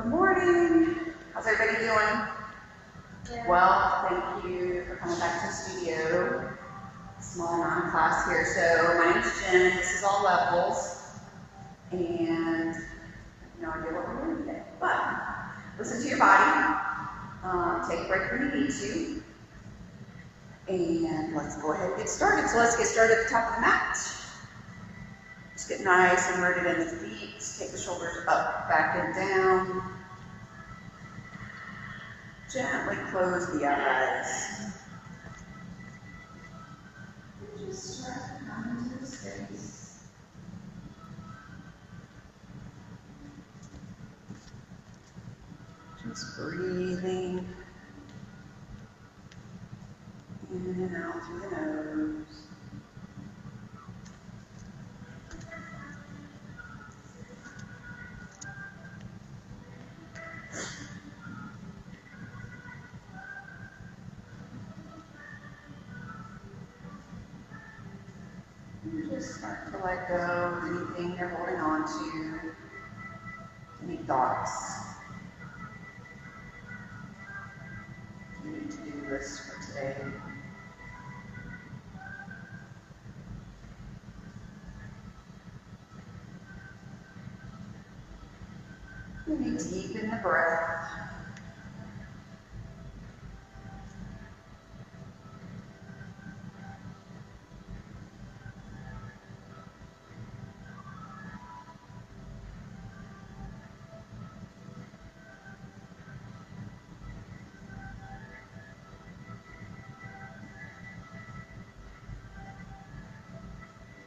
Good morning. How's everybody doing? Yeah. Well, thank you for coming back to the studio. Small amount of class here. So my name's Jenn. This is all levels, and I have no idea what we're doing today. But listen to your body. Take a break when you need to, and let's go ahead and get started. So let's get started at the top of the mat. Just get nice and rooted in the feet. Take the shoulders up, back, and down. Gently close the eyes. Just start to come into the space. Just breathing in and out through the nose. And just start to let go of anything you're holding on to, any thoughts, any to-do lists for today. Maybe deepen the breath.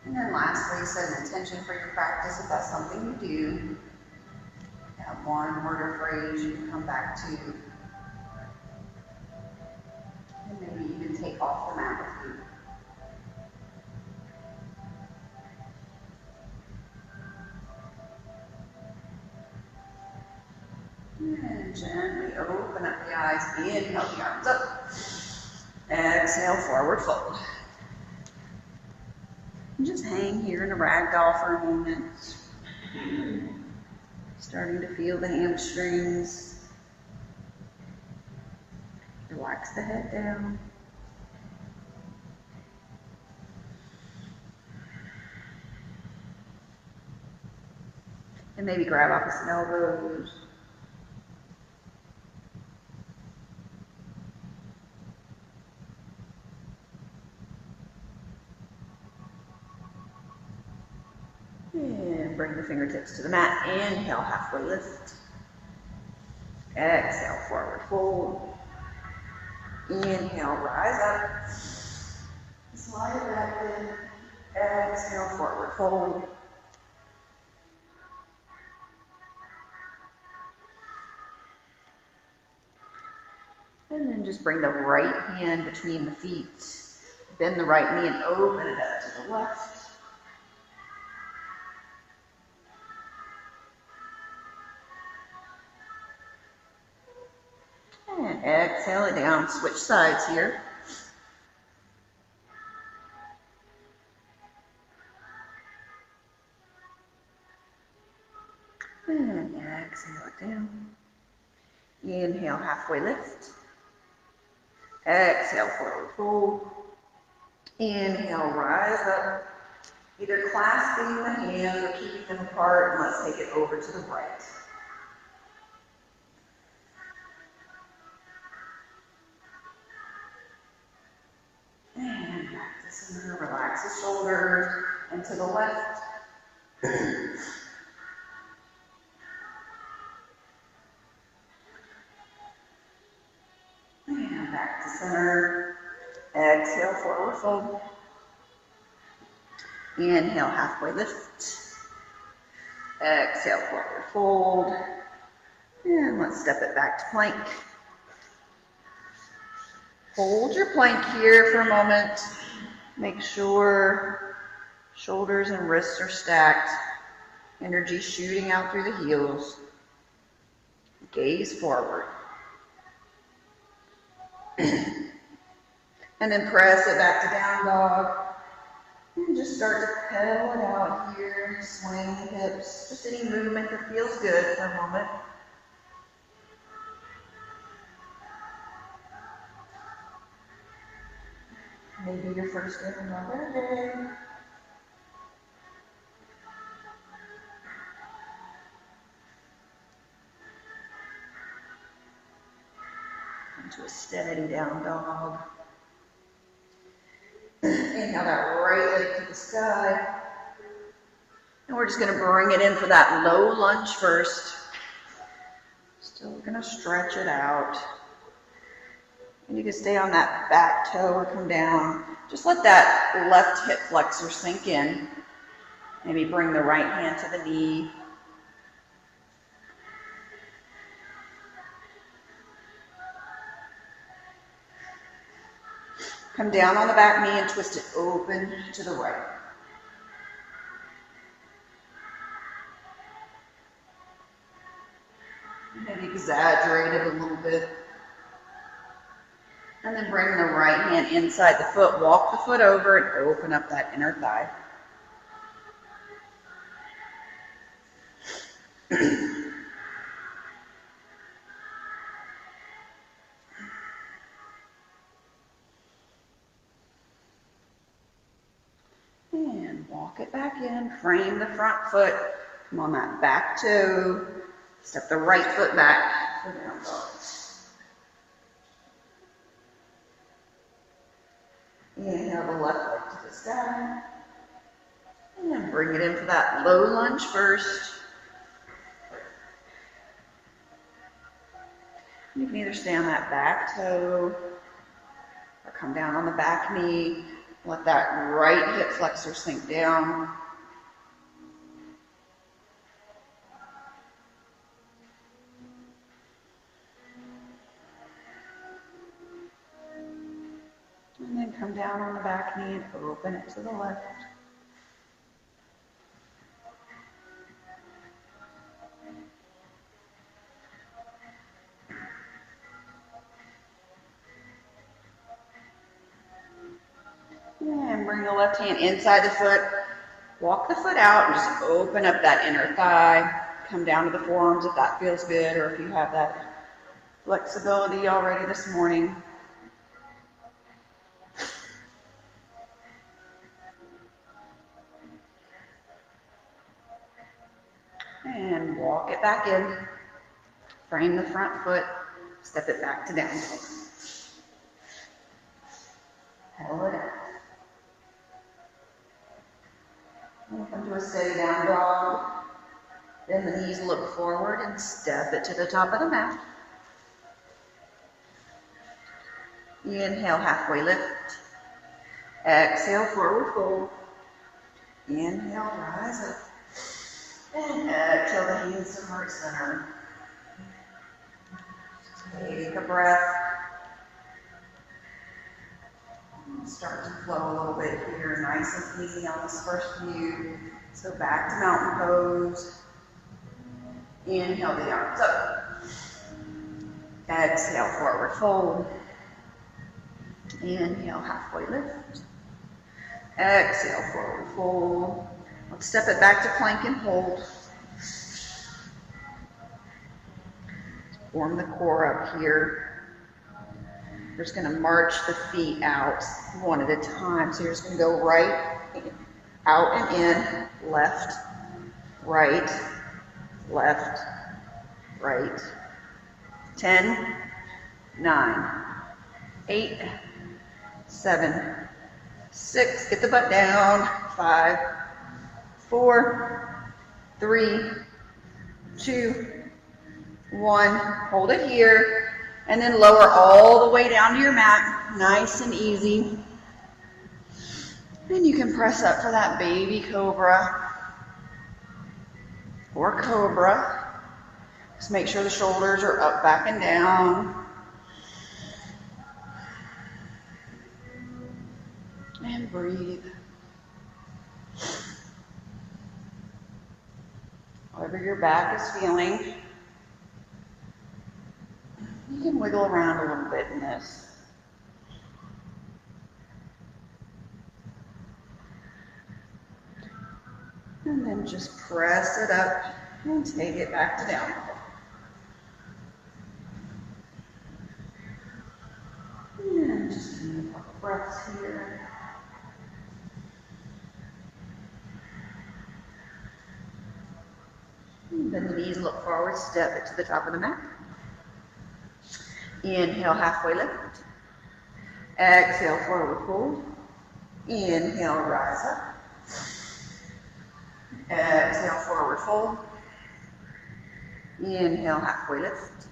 And then lastly, set an intention for your practice if that's something you do. Have one word or phrase you can come back to. And maybe you can take off the mat with you. And gently open up the eyes. Inhale the arms up. Exhale, forward fold. And just hang here in a ragdoll for a moment. Starting to feel the hamstrings. Relax the head down. And maybe grab opposite elbows. And bring the fingertips to the mat. Inhale, halfway lift. Exhale, forward fold. Inhale, rise up. Slide it back in. Exhale, forward fold. And then just bring the right hand between the feet. Bend the right knee and open it up to the left. And exhale it down. Switch sides here. And exhale it down. Inhale, halfway lift. Exhale, forward fold. Inhale, rise up. Either clasping the hands or keeping them apart, and let's take it over to the right. And back to center. Relax the shoulders and to the left. And back to center. Exhale, forward fold. Inhale, halfway lift. Exhale, forward fold. And let's step it back to plank. Hold your plank here for a moment. Make sure shoulders and wrists are stacked. Energy shooting out through the heels. Gaze forward. And then press it back to down dog. And just start to pedal it out here. Swing the hips. Just any movement that feels good for a moment. Maybe your first day on Barre day. Into a steady down dog. Inhale that right leg to the sky. And we're just going to bring it in for that low lunge first. Still going to stretch it out. And you can stay on that back toe or come down. Just let that left hip flexor sink in. Maybe bring the right hand to the knee. Come down on the back knee and twist it open to the right. Maybe exaggerate it a little bit. And then bring the right hand inside the foot. Walk the foot over and open up that inner thigh. And walk it back in. Frame the front foot. Come on that back toe. Step the right foot back for down dog. Inhale the left leg to the sky. And then bring it in for that low lunge first. You can either stay on that back toe or come down on the back knee. Let that right hip flexor sink down. And then come down on the back knee and open it to the left. And bring the left hand inside the foot. Walk the foot out and just open up that inner thigh. Come down to the forearms if that feels good, or if you have that flexibility already this morning. And walk it back in. Frame the front foot. Step it back to down dog. Pedal it out. And come to a steady down dog. Then the knees look forward and step it to the top of the mat. Inhale, halfway lift. Exhale, forward fold. Inhale, rise up. And exhale the hands to heart center. Take a breath. Start to flow a little bit here, nice and easy on this first view. So back to mountain pose. Inhale the arms up. Exhale, forward fold. Inhale, halfway lift. Exhale, forward fold. Let's step it back to plank and hold. Form the core up here. We're just going to march the feet out one at a time. So you're just going to go right, out and in, left, right, left, right. 10, 9, 8, 7, 6. Get the butt down. 5, 4, 3, 2, 1. Hold it here. And then lower all the way down to your mat. Nice and easy. Then you can press up for that baby cobra or cobra. Just make sure the shoulders are up, back, and down. And breathe. However your back is feeling. You can wiggle around a little bit in this. And then just press it up and take it back to down. And just a couple breaths here. Bend the knees, look forward, step it to the top of the mat. Inhale, halfway lift. Exhale, forward fold. Inhale, rise up. Exhale, forward fold. Inhale, halfway lift.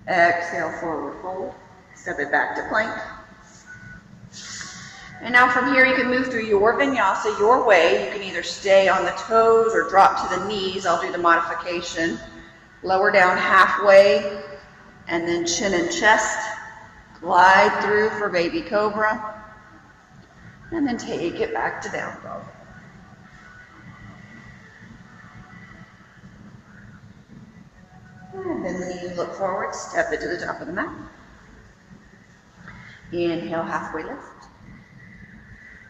Exhale, forward fold. Step it back to plank. And now from here you can move through your vinyasa your way. You can either stay on the toes or drop to the knees. I'll do the modification. Lower down halfway and then chin and chest. Glide through for baby cobra. And then take it back to down dog. And then the knees look forward, step it to the top of the mat. Inhale, halfway lift.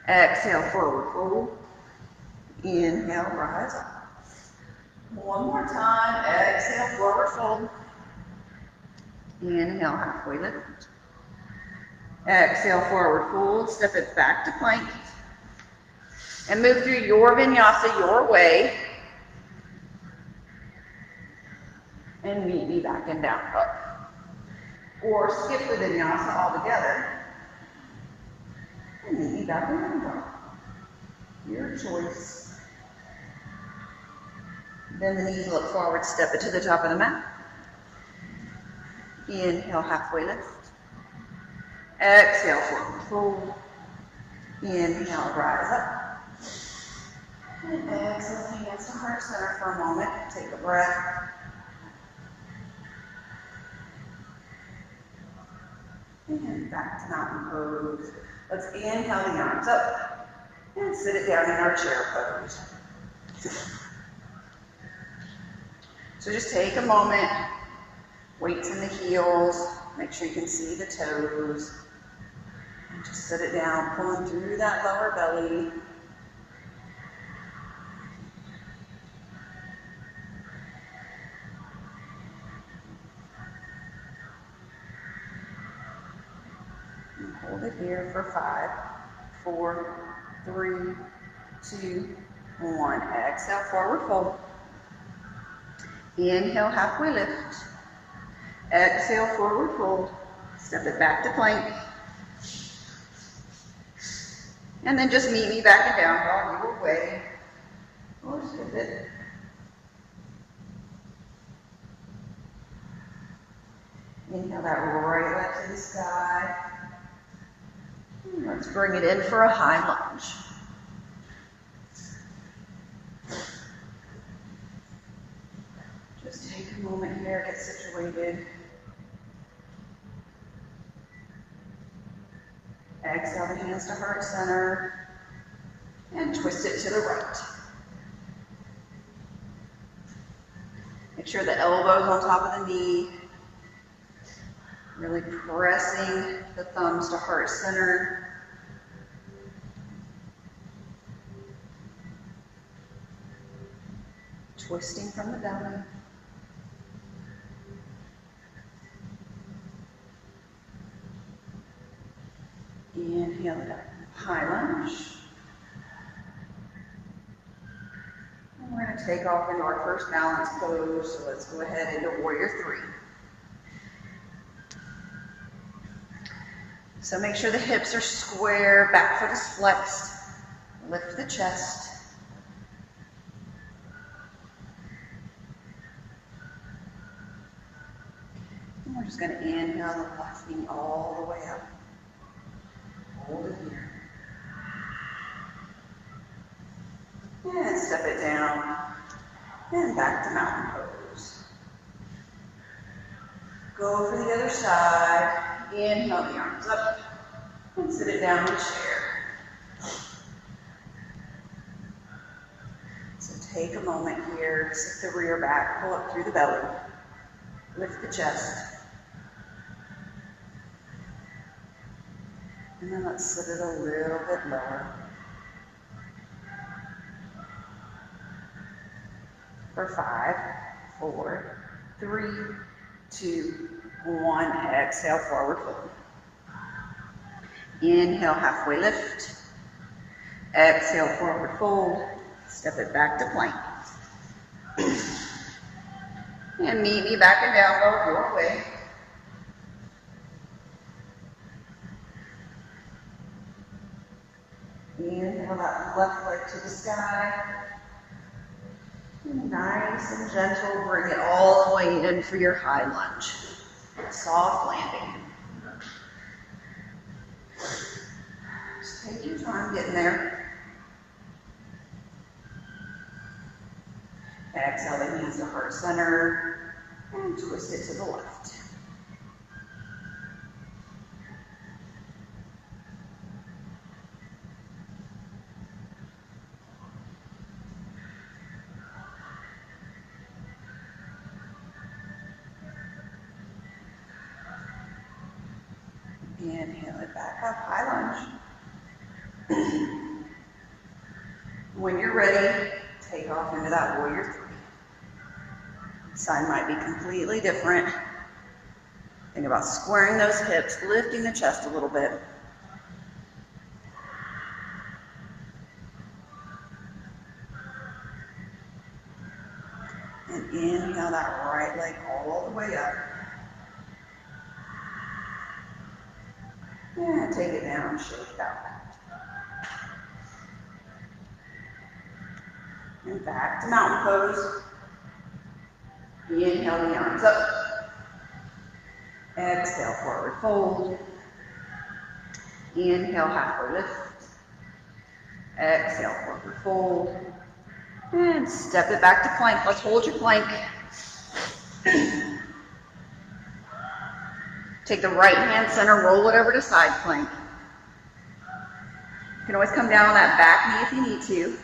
Exhale, forward fold. Inhale, rise up. One more time. Exhale, forward fold. Inhale, halfway lift. Exhale, forward fold. Step it back to plank. And move through your vinyasa your way. And meet me back in down dog. Or skip the vinyasa altogether. And meet me back in down dog. Your choice. Bend the knees, look forward, step it to the top of the mat. Inhale, halfway lift. Exhale, forward fold. Inhale, rise up. And exhale, hands to heart center for a moment. Take a breath. And back to mountain pose. Let's inhale the arms up and sit it down in our chair pose. So just take a moment, weights in the heels, make sure you can see the toes. And just sit it down, pulling through that lower belly. Hold it here for 5, 4, 3, 2, 1. Exhale, forward fold. Inhale, halfway lift. Exhale, forward fold. Step it back to plank. And then just meet me back in down dog your way. Or skip it. Inhale that right leg to the sky. Let's bring it in for a high lunge. Just take a moment here, get situated. Exhale the hands to heart center and twist it to the right. Make sure the elbow's on top of the knee. Really pressing the thumbs to heart center. Twisting from the belly. Inhale it up. High lunge. And we're going to take off into our first balance pose. So let's go ahead into Warrior 3. So make sure the hips are square, back foot is flexed. Lift the chest. And we're just going to inhale the left knee all the way up. Hold it here. And step it down. And back to mountain pose. Go for the other side. Inhale the arms up and sit it down in the chair. So take a moment here, sit the rear back, pull up through the belly, lift the chest. And then let's sit it a little bit lower. For 5, 4, 3, 2, 1. Exhale, forward fold. Inhale, halfway lift. Exhale, forward fold. Step it back to plank. And meet me back and down dog your way. Inhale that left leg to the sky. Nice and gentle, bring it all the way in for your high lunge. Soft landing. Just take your time getting there. Exhale the hands to heart center and twist it to the left. Inhale it back up, high lunge. When you're ready, take off into that warrior three. Side might be completely different. Think about squaring those hips, lifting the chest a little bit. And inhale that right leg all the way up. And take it down, shake it out. And back to mountain pose. Inhale the arms up. Exhale, forward fold. Inhale, halfway lift. Exhale, forward fold. And step it back to plank. Let's hold your plank. Take the right hand center, roll it over to side plank. You can always come down on that back knee if you need to.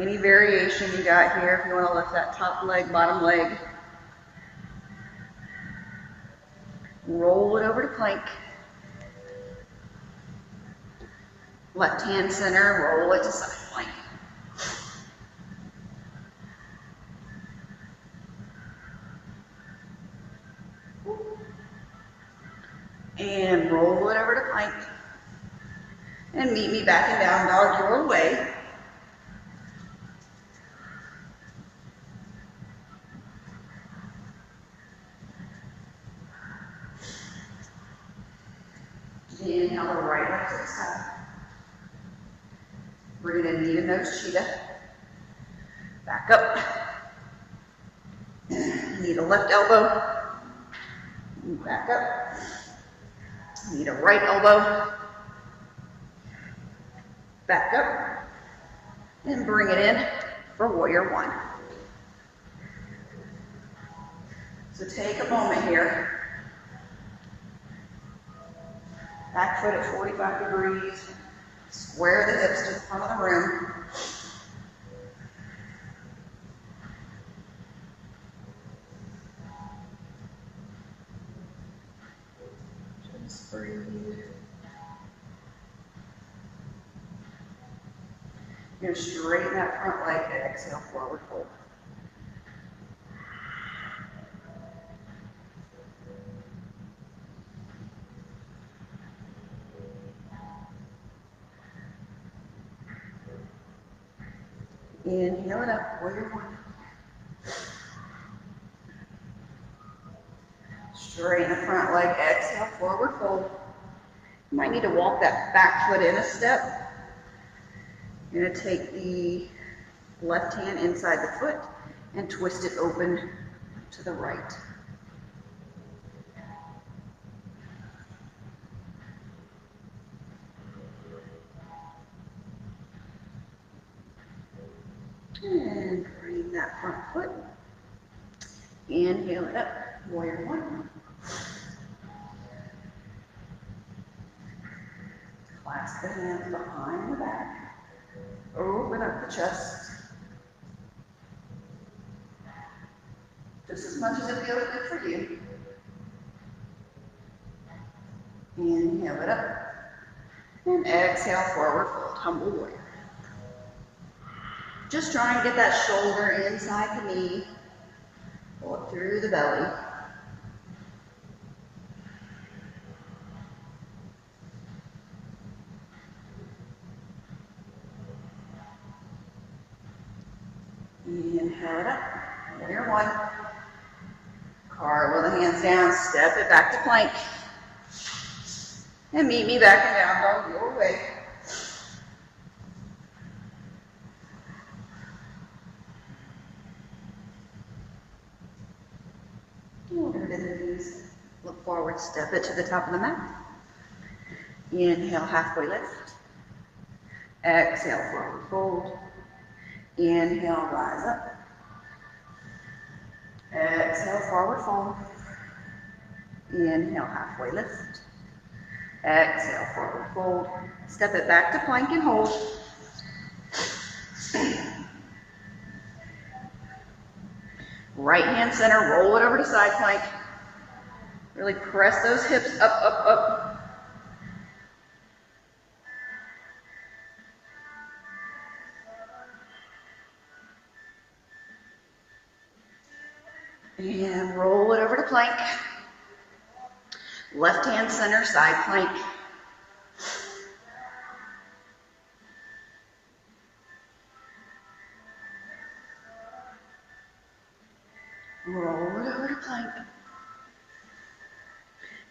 Any variation you got here, if you want to lift that top leg, bottom leg. Roll it over to plank. Left hand center, roll it to side plank. And roll it over to plank. And meet me back and down dog your way. Inhale the right leg to the side. Bring it in, even nose cheetah. Back up. Knee to left elbow. Back up. Knee to right elbow. Back up. And bring it in for warrior one. So take a moment here. Back foot at 45 degrees. Square the hips to the front of the room. Just breathe. You're going to straighten that front leg and exhale, forward fold. Inhale it up, warrior one. Straighten the front leg, exhale, forward fold. You might need to walk that back foot in a step. You're going to take the left hand inside the foot and twist it open to the right. And bring that front foot. Inhale it up, warrior one. Clasp the hands behind the back. Open up the chest. Just as much as it feels good for you. Inhale it up. And exhale, forward fold, humble warrior. Just try and get that shoulder inside the knee. Pull it through the belly. Inhale it up. Warrior one. Cartwheel the hands down, step it back to plank. And meet me back in down dog your way. Over to the knees. Look forward, step it to the top of the mat. Inhale, halfway lift. Exhale, forward fold. Inhale, rise up. Exhale, forward fold. Inhale, halfway lift. Exhale, forward fold. Step it back to plank and hold. Right hand center, roll it over to side plank. Really press those hips up, up, up. And roll it over to plank. Left hand center, side plank. Roll it over to plank.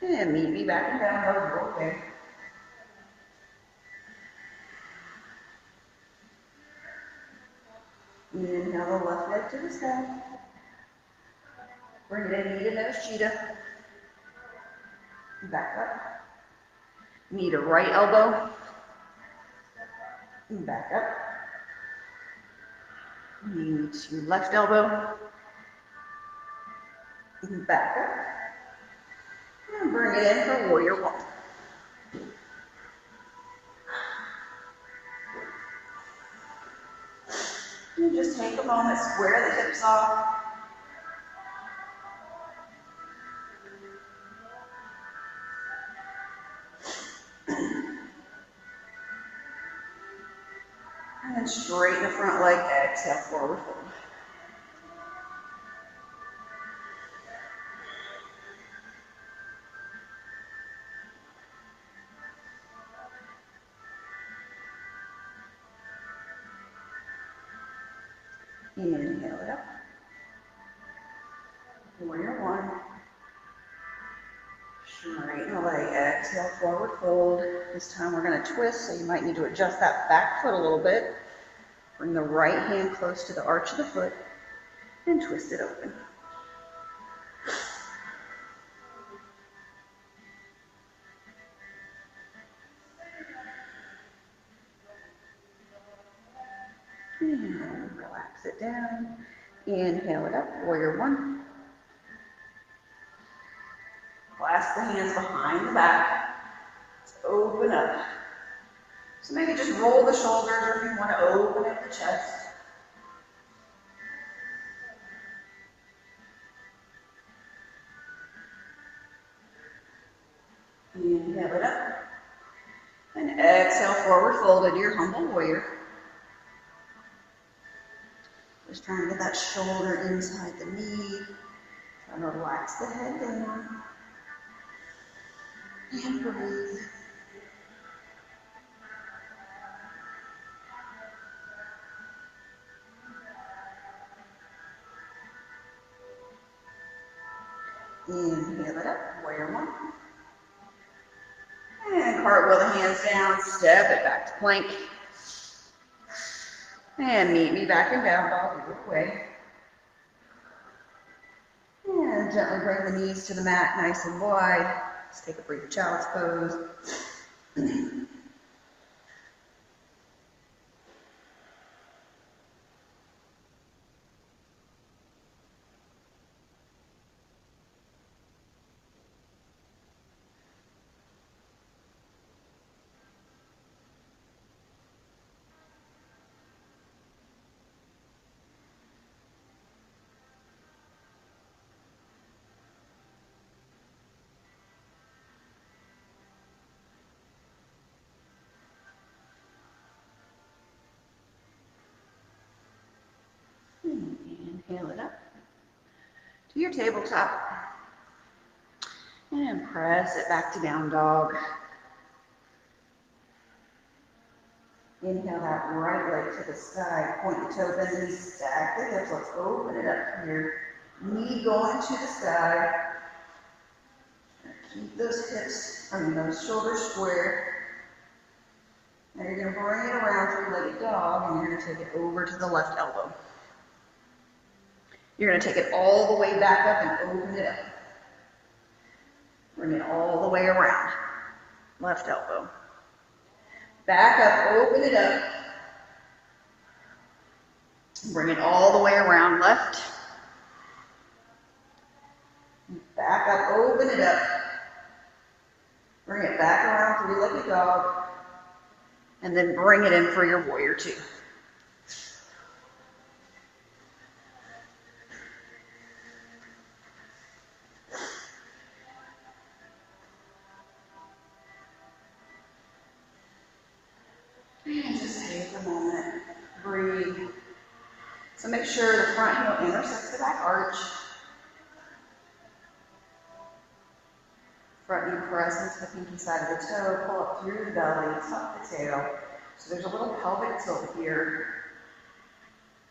And meet me back and down dog your way. Inhale the left leg to the sky. Bring it in, knee to nose cheetah. Back up. Knee to right elbow. Back up. Knee to left elbow. Back up. And bring it in for warrior one. And just take a moment, square the hips off. And then straighten the front leg, exhale, forward fold. Inhale it up. Warrior one. Straighten the leg, exhale, forward fold. This time we're going to twist, so you might need to adjust that back foot a little bit. Bring the right hand close to the arch of the foot and twist it open. And relax it down. Inhale it up, warrior one. Clasp the hands behind the back. Let's open up. So maybe just roll the shoulders, or if you want to open up the chest. Inhale it up. And exhale, forward fold into your humble warrior. Just trying to get that shoulder inside the knee. Trying to relax the head down. And breathe. Inhale it up, warrior one. And cartwheel the hands down, step it back to plank. And meet me back in down dog your way. And gently bring the knees to the mat nice and wide. Let's take a brief child's pose. Inhale it up to your tabletop. And press it back to down dog. Inhale that right leg to the sky. Point the toe, bend the knees, stack the hips. Let's open it up here. Knee going to the sky. Keep those those shoulders square. Now you're going to bring it around three-legged dog, and you're going to take it over to the left elbow. You're going to take it all the way back up and open it up. Bring it all the way around. Left elbow. Back up, open it up. Bring it all the way around. Left. Back up, open it up. Bring it back around three-legged dog. And then bring it in for your warrior two. And just take a moment, breathe. So make sure the front heel intersects the back arch. Front knee press into the pinky side of the toe, pull up through the belly, tuck the tail. So there's a little pelvic tilt here.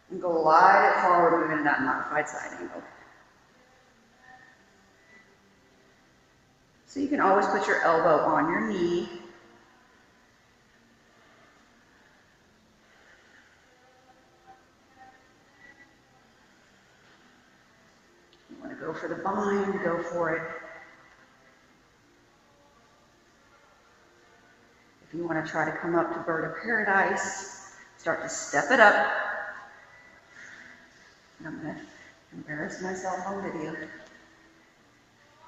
And glide it forward, moving in that modified side angle. So you can always put your elbow on your knee. You want to go for the bind, go for it. If you want to try to come up to bird of paradise, start to step it up. And I'm going to embarrass myself on video.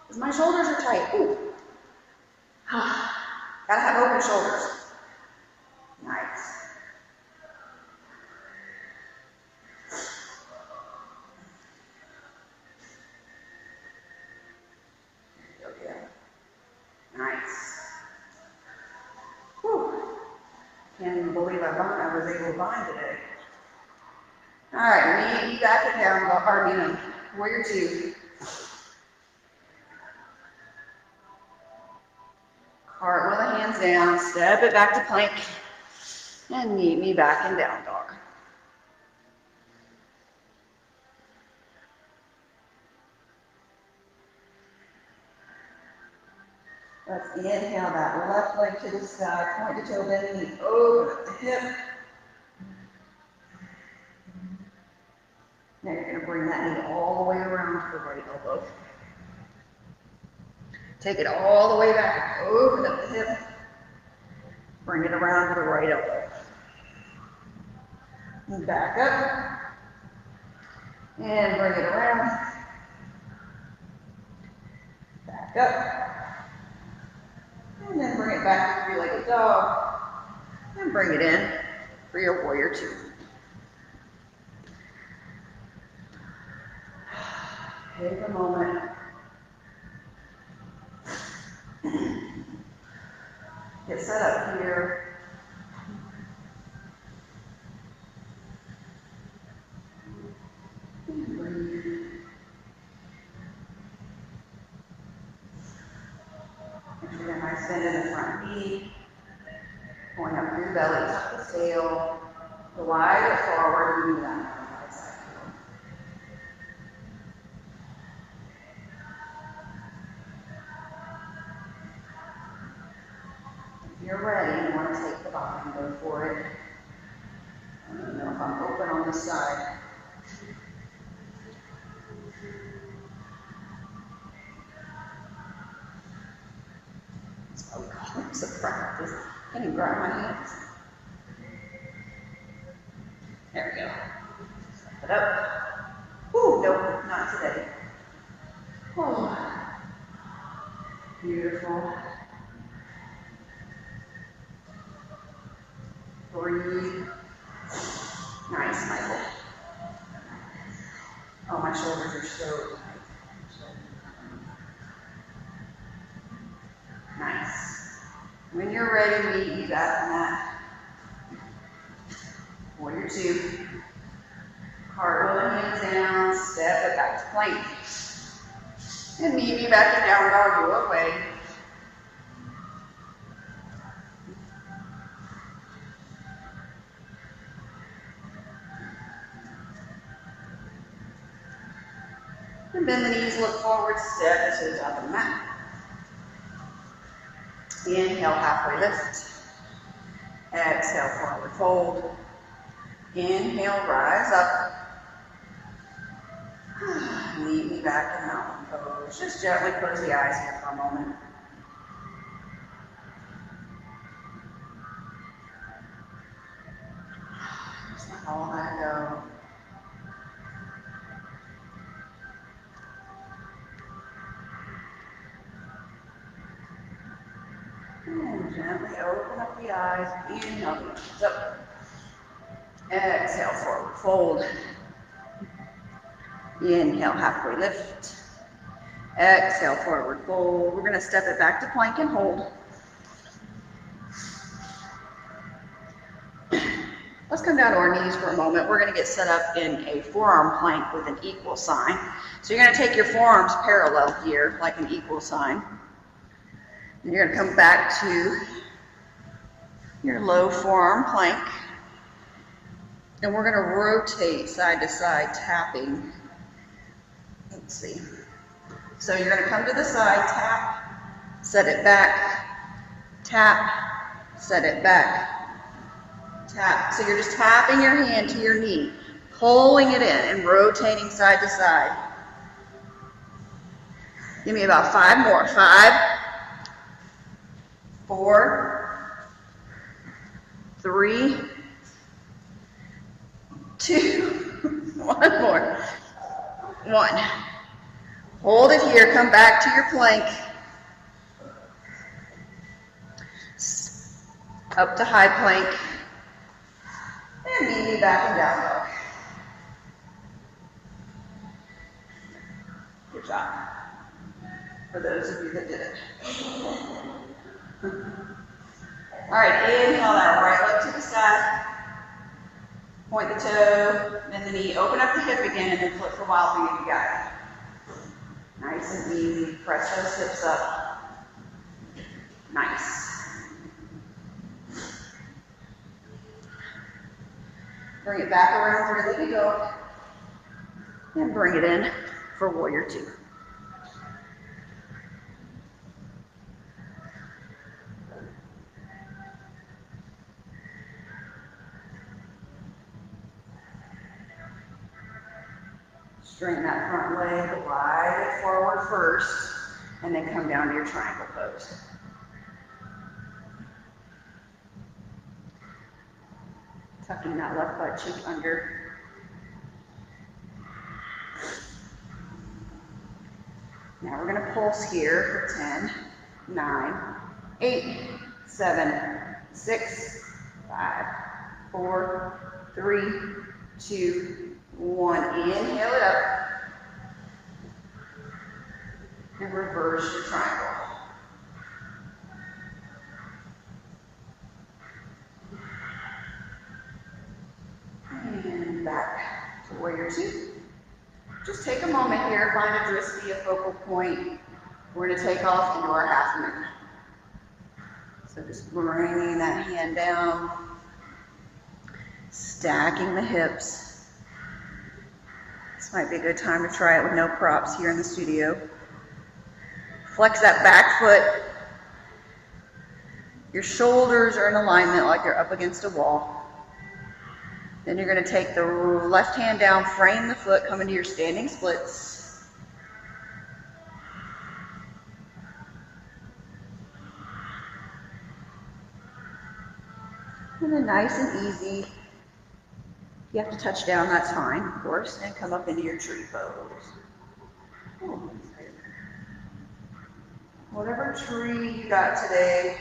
Because my shoulders are tight. Ooh. Gotta have open shoulders. Nice. Okay. Nice. Whew. Can't even believe I was able to bind today. All right, knee back and down, warrior two. Cartwheel the hands down, step it back to plank, and meet me back in down dog. Let's inhale that left leg to the sky, point the toe, bend the knee, open up the hip. Now you're going to bring that knee all the way around to the right elbow. Take it all the way back, open up the hip. Bring it around to the right elbow. And back up. And bring it around. Back up. And then bring it back to three-legged dog. And bring it in for your warrior two. Take a moment. Get set up here. And breathe. Make sure that nice bend in the front knee. Going up through the belly, tuck the tail. Glide it forward, move that modified side heel. If you're ready, you want to take the bind, go for it. I don't know if I'm open on this side. That's why we call it a practice. I can grab my hands. There we go. Step it up. Ooh, nope, not today. Oh, beautiful. Breathe. Nice, Michael. Oh, my shoulders are so tight. Nice. When you're ready, meet you back on that. Warrior two. Cartwheel the hands down, step it back to plank. And meet me back in down dog your way. And bend the knees, look forward, step the toes out of the mat. Inhale, halfway lift. Exhale, forward fold. Inhale, rise up. Meet me back in mountain pose. Just gently close the eyes here for a moment. Just let all that go. And gently open up the eyes. Inhale, the arms up. Exhale, forward fold. Inhale, halfway lift. Exhale, forward fold. We're going to step it back to plank and hold. Let's come down to our knees for a moment. We're going to get set up in a forearm plank with an equal sign. So you're going to take your forearms parallel here, like an equal sign. And you're going to come back to your low forearm plank. And we're going to rotate side to side, tapping. Let's see. So you're going to come to the side, tap, set it back, tap, set it back, tap. So you're just tapping your hand to your knee, pulling it in and rotating side to side. Give me about 5 more. 5, 4, 3, 2, 1 more. 1. Hold it here, come back to your plank. Up to high plank. And meet me back and down dog. Good job. For those of you that did it. All right, inhale that right leg to the sky. Point the toe, bend the knee, open up the hip again, and then flip for wild thing if you got it. Nice and easy. Press those hips up. Nice. Bring it back around where you go. And bring it in for warrior 2. Straighten that front leg, glide it forward first, and then come down to your triangle pose. Tucking that left butt cheek under. Now we're going to pulse here for 10, 9, 8, 7, 6, 5, 4, 3, 2, 1. Inhale it up. And reverse your triangle. And back to warrior 2. Just take a moment here, find a drishti, a focal point. We're going to take off into our half moon. So just bringing that hand down, stacking the hips. This might be a good time to try it with no props here in the studio. Flex that back foot. Your shoulders are in alignment like you're up against a wall. Then you're going to take the left hand down, frame the foot, come into your standing splits. And then nice and easy. If you have to touch down, that's fine, of course, and come up into your tree pose. Whatever tree you got today.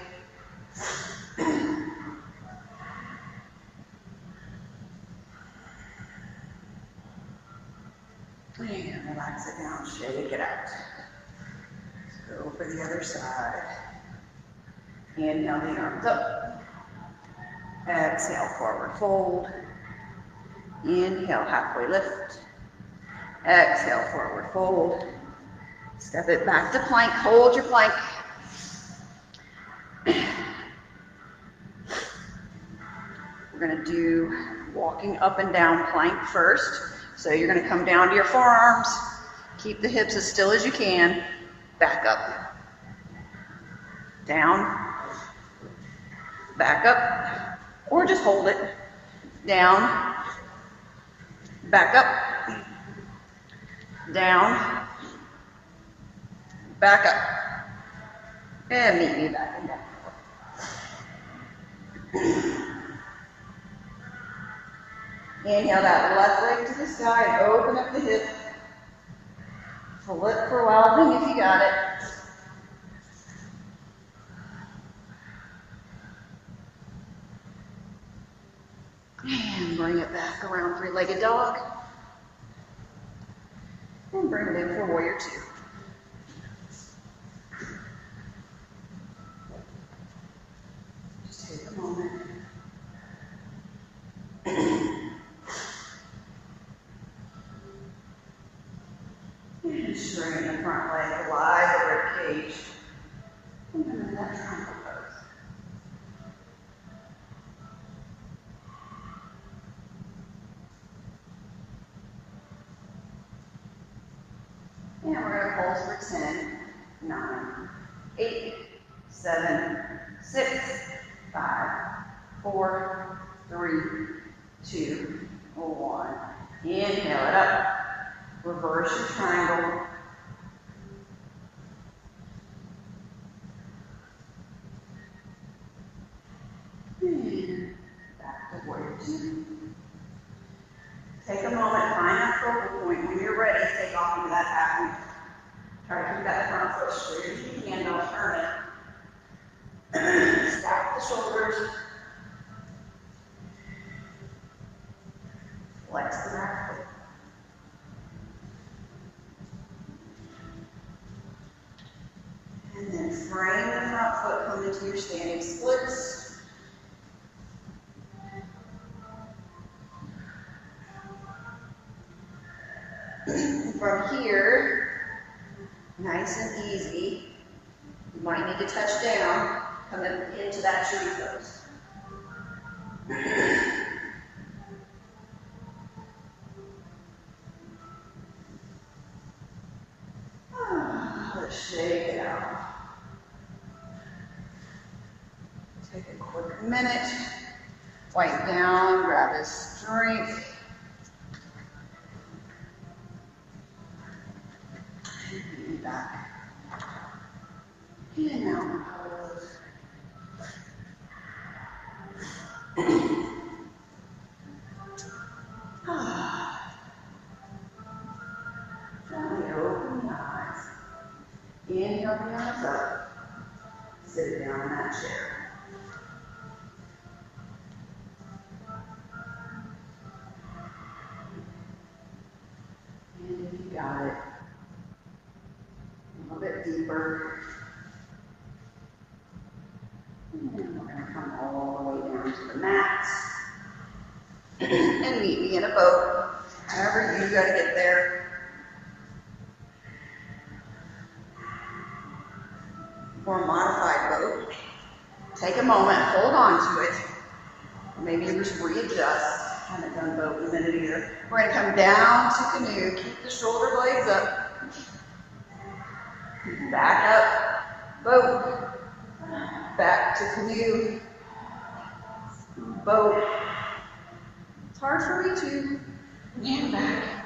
And relax it down, shake it out. Let's go for the other side. Inhale the arms up. Exhale, forward fold. Inhale, halfway lift. Exhale, forward fold. Step it back to plank, hold your plank. We're gonna do walking up and down plank first. So you're gonna come down to your forearms, Keep the hips as still as you can. Back up. Down. Back up. Or just hold it. Down. Back up. Down. Back up. And meet me back and down. Inhale that left leg to the side. Open up the hip. Flip for wild thing if you got it. And bring it back around three-legged dog. And bring it in for warrior two. Just take a moment. And straighten the front leg, wide the rib cage. And come into that triangle pose. And we're going to pulse for 10, 9, 8, 7, 6, 5, 4, 3, 2, 1. Inhale it up. Reverse your triangle. And back to warrior two. Take a moment, find that focal point. When you're ready, take off into that half. Try to keep that front foot straight as you can, don't turn it. Stack the shoulders. Flex the back foot. And then frame the front foot, come into your standing splits. From here, nice and easy, you might need to touch down, come into that tree pose. Let's shake it out. Take a quick minute, wipe down, grab his drink. Back. And mountain pose. Gently open the eyes. Inhale the arms up. Sit down in that chair. And if you got it, a little bit deeper. And we're going to come all the way down to the mat. And meet me in a boat. However you got to get there. For a modified boat, take a moment, hold on to it. Maybe just readjust. Haven't done boat in a minute either. We're going to come down to canoe. Keep the shoulder blades up. Back up, boat, back to canoe, boat. It's hard for me too. And back.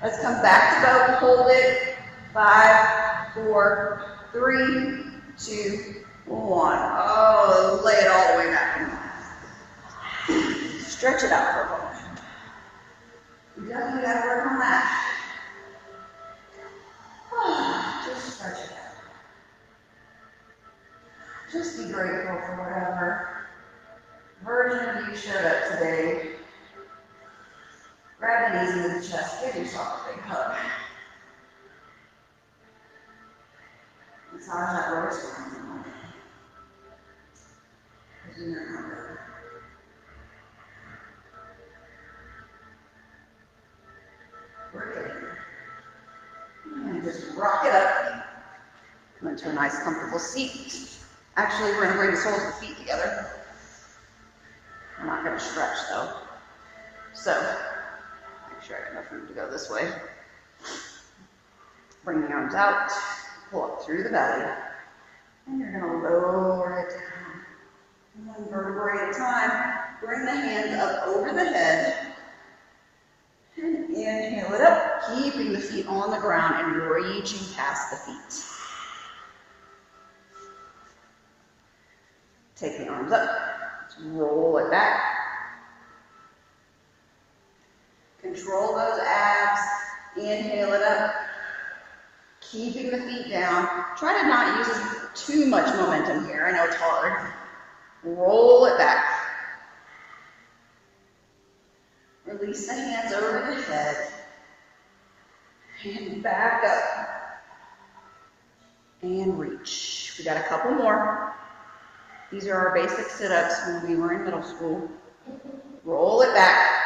Let's come back to boat and hold it. 5, 4, 3, 2, 1. Oh, lay it all the way back. Stretch it out for a moment. You definitely got to work on that. Just stretch it out. Just be grateful for whatever version of you showed up today. Grab the knees into the chest. Give yourself a big hug. Massage that lower spine. Because you know how to. We're getting there. And just rock it up. Come into a nice comfortable seat. Actually, we're going to bring the soles of the feet together. We're not going to stretch though. So, make sure I got enough room to go this way. Bring the arms out, pull up through the belly, and you're going to lower it down. One vertebrae at a time. Bring the hands up over the head, and inhale it up, keeping the feet on the ground and reaching past the feet. Take the arms up, roll it back. Control those abs, inhale it up, keeping the feet down. Try to not use too much momentum here, I know it's hard. Roll it back. Release the hands over the head, and back up, and reach. We got a couple more. These are our basic sit-ups when we were in middle school. Roll it back.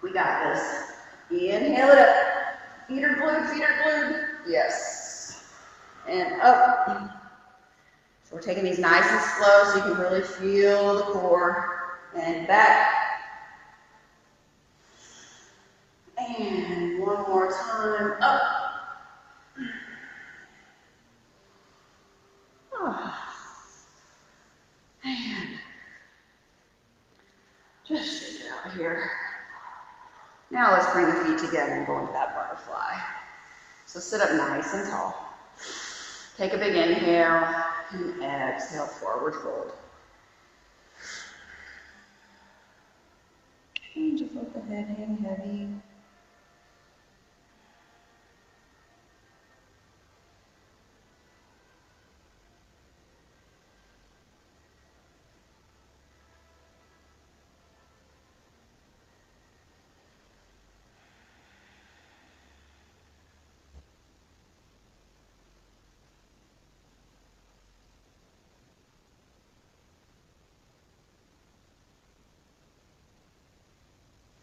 We got this. Inhale it up. Feet are glued, feet are glued. Yes. And up. So we're taking these nice and slow so you can really feel the core. And back. And one more time. Up. And just shake it out here. Now let's bring the feet together and go into that butterfly. So sit up nice and tall. Take a big inhale and exhale, forward fold. And just let the head hang heavy.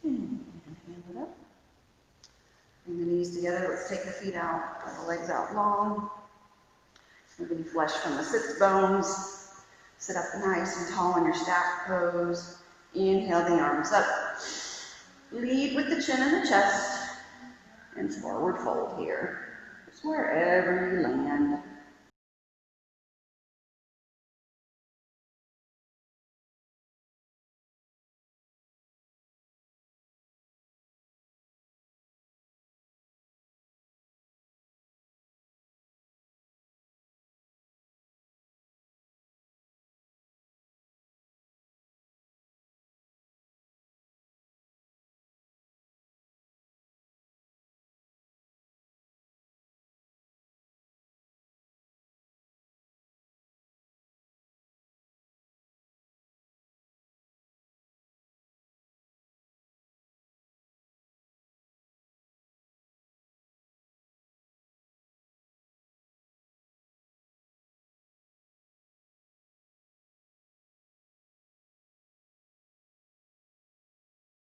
Hand it up. Bring the knees together. Let's take the feet out. Let the legs out long. Moving flesh from the sits bones. Sit up nice and tall in your staff pose. Inhale the arms up. Lead with the chin in the chest. And forward fold here. Just wherever you land.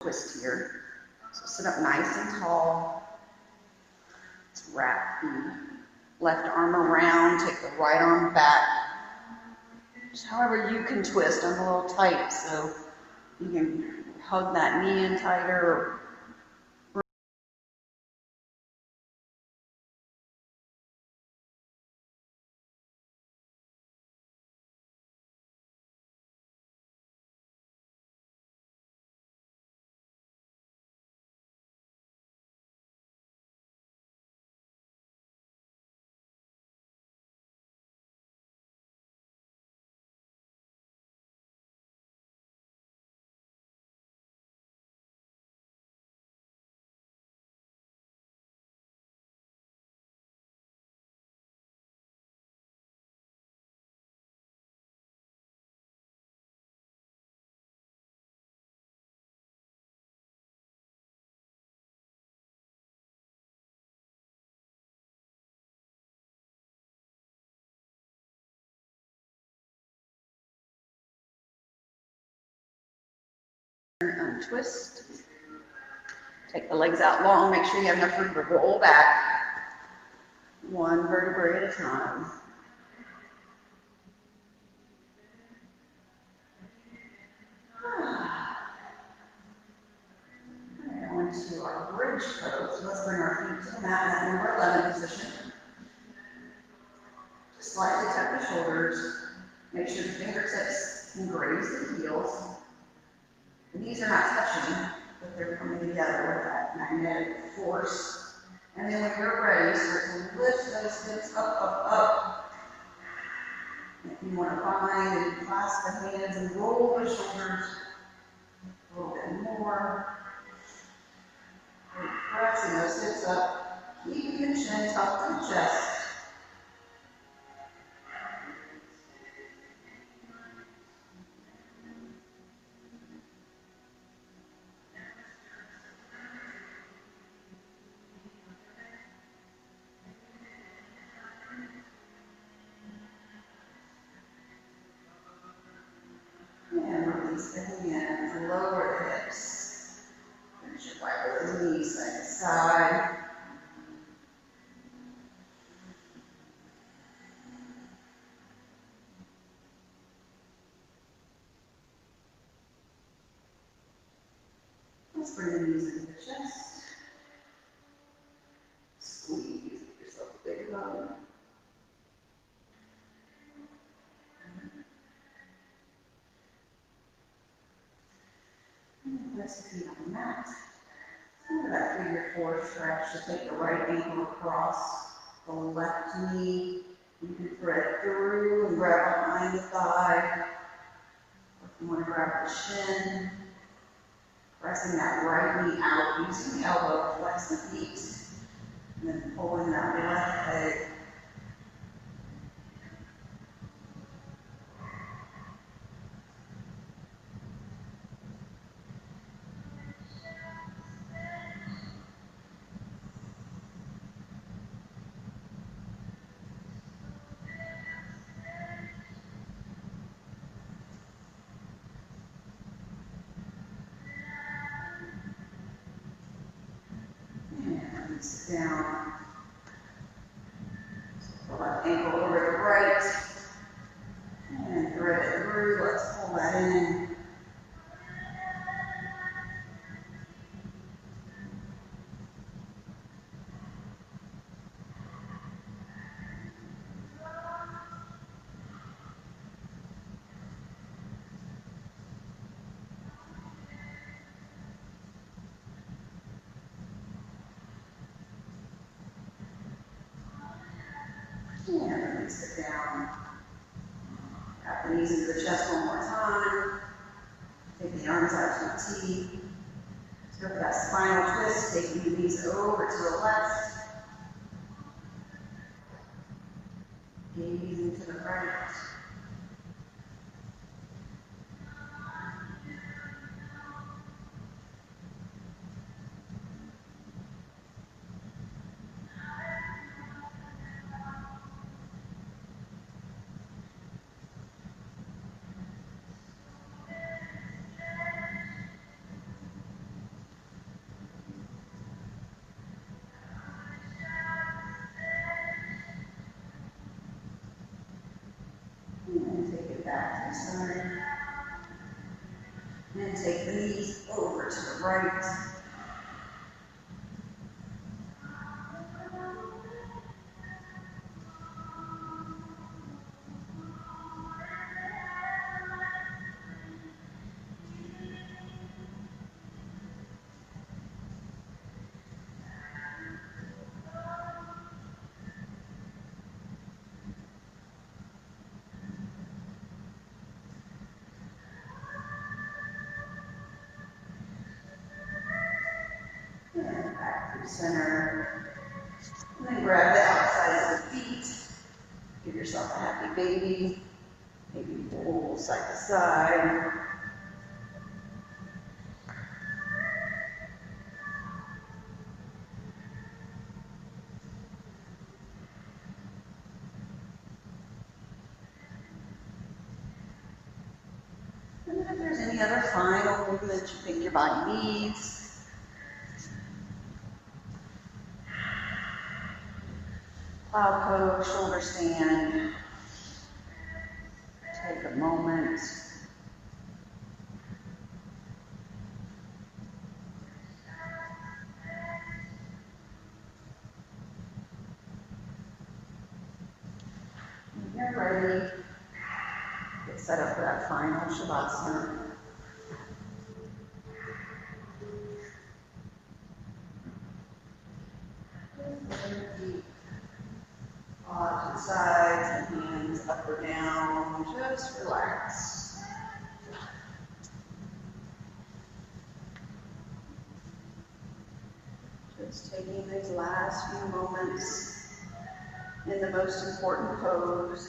Twist here. So sit up nice and tall. Let's wrap the left arm around, take the right arm back. Just however you can twist. I'm a little tight, so you can hug that knee in tighter. Untwist. Take the legs out long. Make sure you have enough room to roll back. One vertebrae at a time. into our bridge pose. So let's bring our feet to the mat in that number 11 position. Just slightly tap the shoulders. Make sure the fingertips can graze the heels. The knees are not touching, but they're coming together with that magnetic force. And then when you're ready, start to lift those hips up, up, up. If you want to find and clasp the hands and roll the shoulders a little bit more. Keep pressing those hips up, keeping the chin tucked in the chest. And release the hands, lower the hips. Finish your wide with the knees side to side. Let's bring the knees into the chest. Squeeze, give yourself a big hug. Press the feet on the mat. Over that figure four stretch to take the right ankle across the left knee. You can thread through and grab behind the thigh. Or if you want to grab the shin, pressing that right knee out, using the elbow to flex the feet, and then pulling that left leg. Sit down. The left ankle over the right. And thread it through. Let's pull that in. And release it down. Wrap the knees into the chest one more time. Take the arms out to a T. Let's go for that spinal twist, taking the knees over to the left. Gazing to the right. And take it back to the center. And take the knees over to the right. And back to the center. And then grab the outside of the feet. Give yourself a happy baby. Maybe roll side to side. And then if there's any other final movement you think your body needs, plow pose, shoulder stand. Take a moment. you're ready, get set up for that final Shavasana. Deep. To the sides and hands up or down. Just relax. Just taking these last few moments in the most important pose.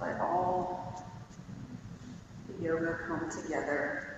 Let all the yoga come together.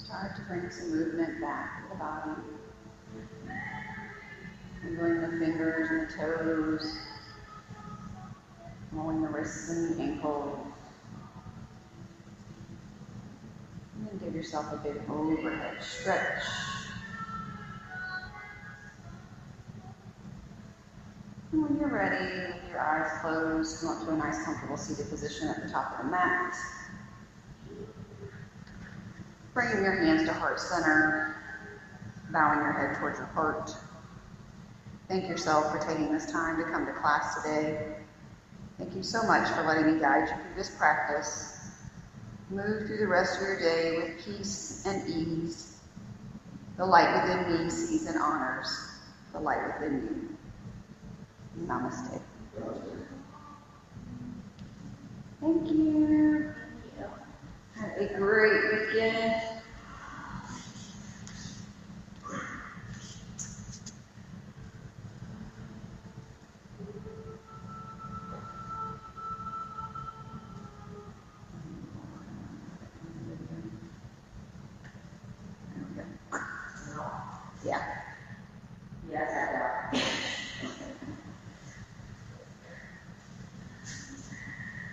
Start to bring some movement back to the body. Moving the fingers and the toes, rolling the wrists and the ankles. And then give yourself a big overhead stretch. And when you're ready, with your eyes closed, come up to a nice comfortable seated position at the top of the mat. Bringing your hands to heart center, bowing your head towards your heart. Thank yourself for taking this time to come to class today. Thank you so much for letting me guide you through this practice. Move through the rest of your day with peace and ease. The light within me sees and honors the light within you. Namaste. Thank you. Have a great weekend. Yeah. Yes, I know.